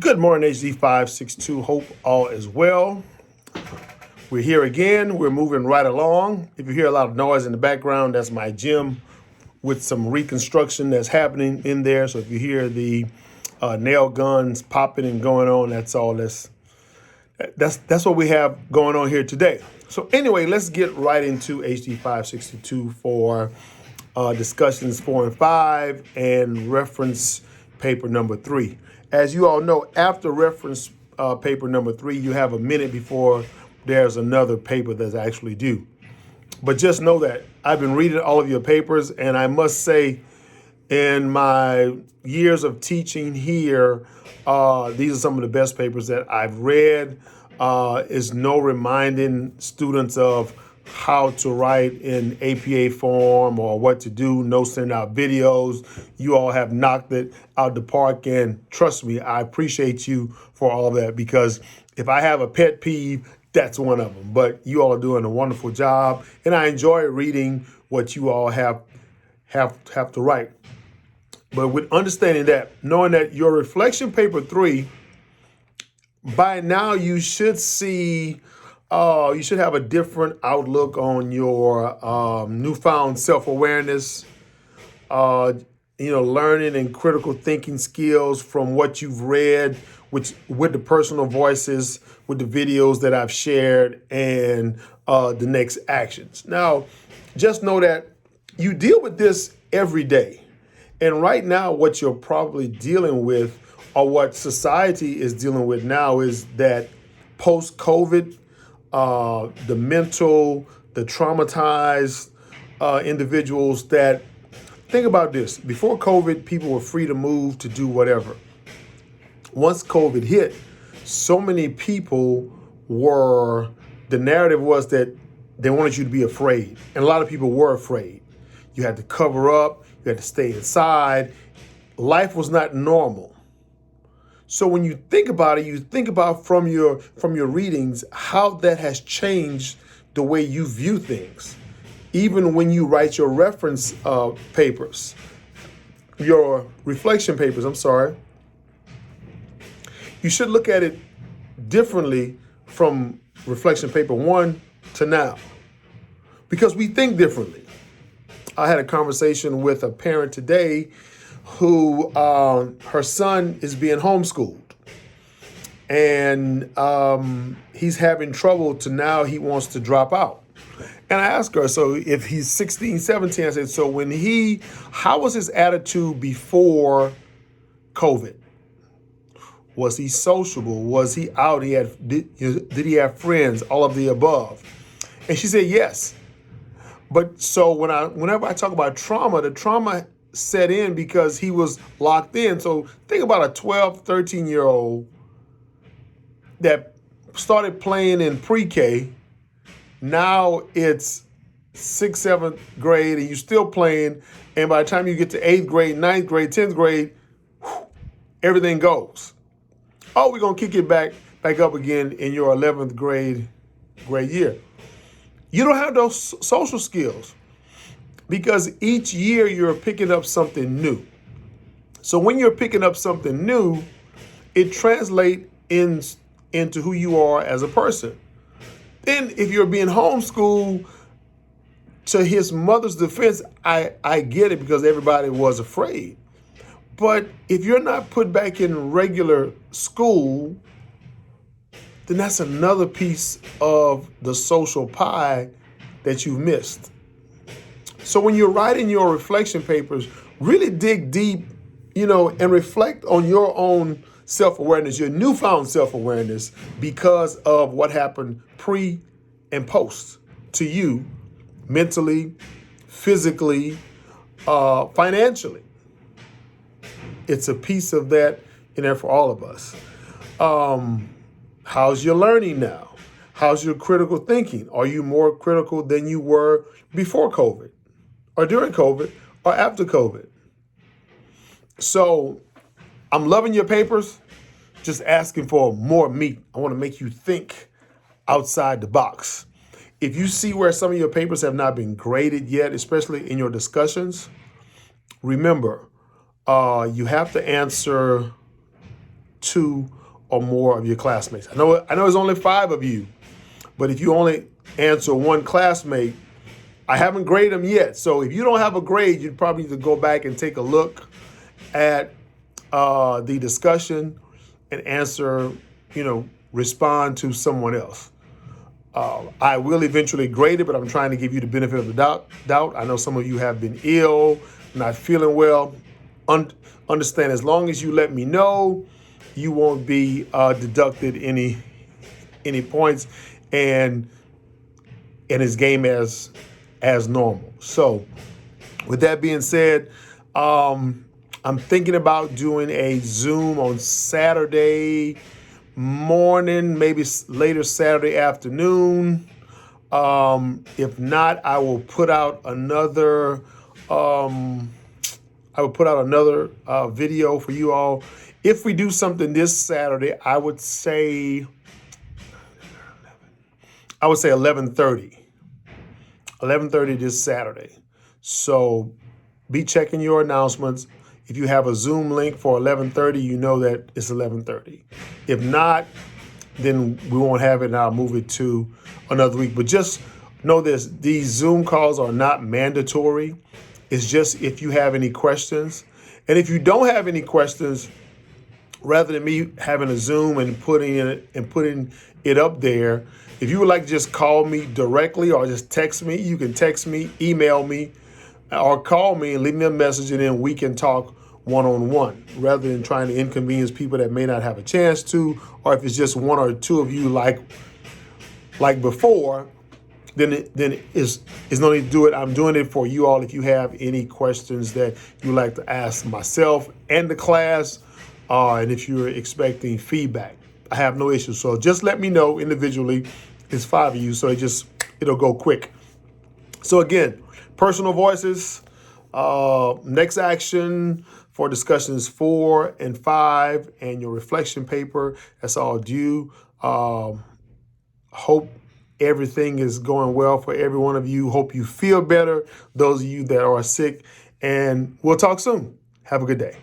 Good morning, HD562. Hope all is well. We're here again. We're moving right along. If you hear a lot of noise in the background, that's my gym with some reconstruction that's happening in there. So if you hear the nail guns popping and going on, that's all that's what we have going on here today. So anyway, let's get right into HD562 for discussions 4 and 5 and reference paper number 3. As you all know, after reference paper number 3, you have a minute before there's another paper that's actually due. But just know that I've been reading all of your papers, and I must say, in my years of teaching here, these are some of the best papers that I've read. Is no reminding students of how to write in APA form or what to do, no sending out videos. You all have knocked it out the park, and trust me, I appreciate you for all of that, because if I have a pet peeve, that's one of them. But you all are doing a wonderful job, and I enjoy reading what you all have to write. But with understanding that, knowing that your reflection paper 3, by now you should see, you should have a different outlook on your newfound self-awareness, learning and critical thinking skills from what you've read, which with the personal voices, with the videos that I've shared, and the next actions. Now, just know that you deal with this every day. And right now, what you're probably dealing with, or what society is dealing with now, is that post-COVID, the mental, the traumatized individuals that, think about this. Before COVID, people were free to move, to do whatever. Once COVID hit, so many people the narrative was that they wanted you to be afraid. And a lot of people were afraid. You had to cover up, you had to stay inside. Life was not normal. So when you think about it, you think about from your readings how that has changed the way you view things. Even when you write your reference papers, your reflection papers, you should look at it differently from reflection paper 1 to now, because we think differently. I had a conversation with a parent today who her son is being homeschooled, and he's having trouble to now he wants to drop out. And I asked her, so if he's 16, 17, I said, so how was his attitude before COVID? Was he sociable? Was he out? Did he have friends? All of the above. And she said yes. But so whenever I talk about trauma, the trauma set in because he was locked in. So think about a 12, 13-year-old that started playing in pre-K. Now it's 6th, 7th grade, and you're still playing. And by the time you get to 8th grade, 9th grade, 10th grade, everything goes. Oh, we're going to kick it back up again in your 11th grade year. You don't have those social skills because each year you're picking up something new. So when you're picking up something new, it translates into who you are as a person. Then if you're being homeschooled, to his mother's defense, I get it, because everybody was afraid. But if you're not put back in regular school, then that's another piece of the social pie that you've missed. So when you're writing your reflection papers, really dig deep, and reflect on your own self-awareness, your newfound self-awareness, because of what happened pre and post to you, mentally, physically, financially. It's a piece of that in there for all of us. How's your learning now? How's your critical thinking? Are you more critical than you were before COVID, or during COVID, or after COVID? So I'm loving your papers, just asking for more meat. I want to make you think outside the box. If you see where some of your papers have not been graded yet, especially in your discussions, remember, you have to answer 2 or more of your classmates. I know it's only 5 of you, but if you only answer one classmate, I haven't graded them yet. So if you don't have a grade, you'd probably need to go back and take a look at the discussion and answer, respond to someone else. I will eventually grade it, but I'm trying to give you the benefit of the doubt. I know some of you have been ill, not feeling well. Understand, as long as you let me know, you won't be deducted any points, and it's game as normal. So with that being said, I'm thinking about doing a Zoom on Saturday morning, maybe later Saturday afternoon. If not, I will put out another video for you all. If we do something this Saturday, I would say 11:30. 11:30 this Saturday. So be checking your announcements. If you have a Zoom link for 11:30, you know that it's 11:30. If not, then we won't have it, and I'll move it to another week. But just know this, these Zoom calls are not mandatory. It's just if you have any questions. And if you don't have any questions, rather than me having a Zoom and putting it up there, if you would like to just call me directly or just text me, you can text me, email me, or call me and leave me a message, and then we can talk one-on-one, rather than trying to inconvenience people that may not have a chance to, or if it's just 1 or 2 of you like before, then it's no need to do it. I'm doing it for you all if you have any questions that you like to ask myself and the class, and if you're expecting feedback. I have no issue. So just let me know individually. It's 5 of you, so it'll go quick. So again, personal voices, next action for discussions 4 and 5, and your reflection paper, that's all due. Hope everything is going well for every one of you. Hope you feel better, those of you that are sick, and we'll talk soon. Have a good day.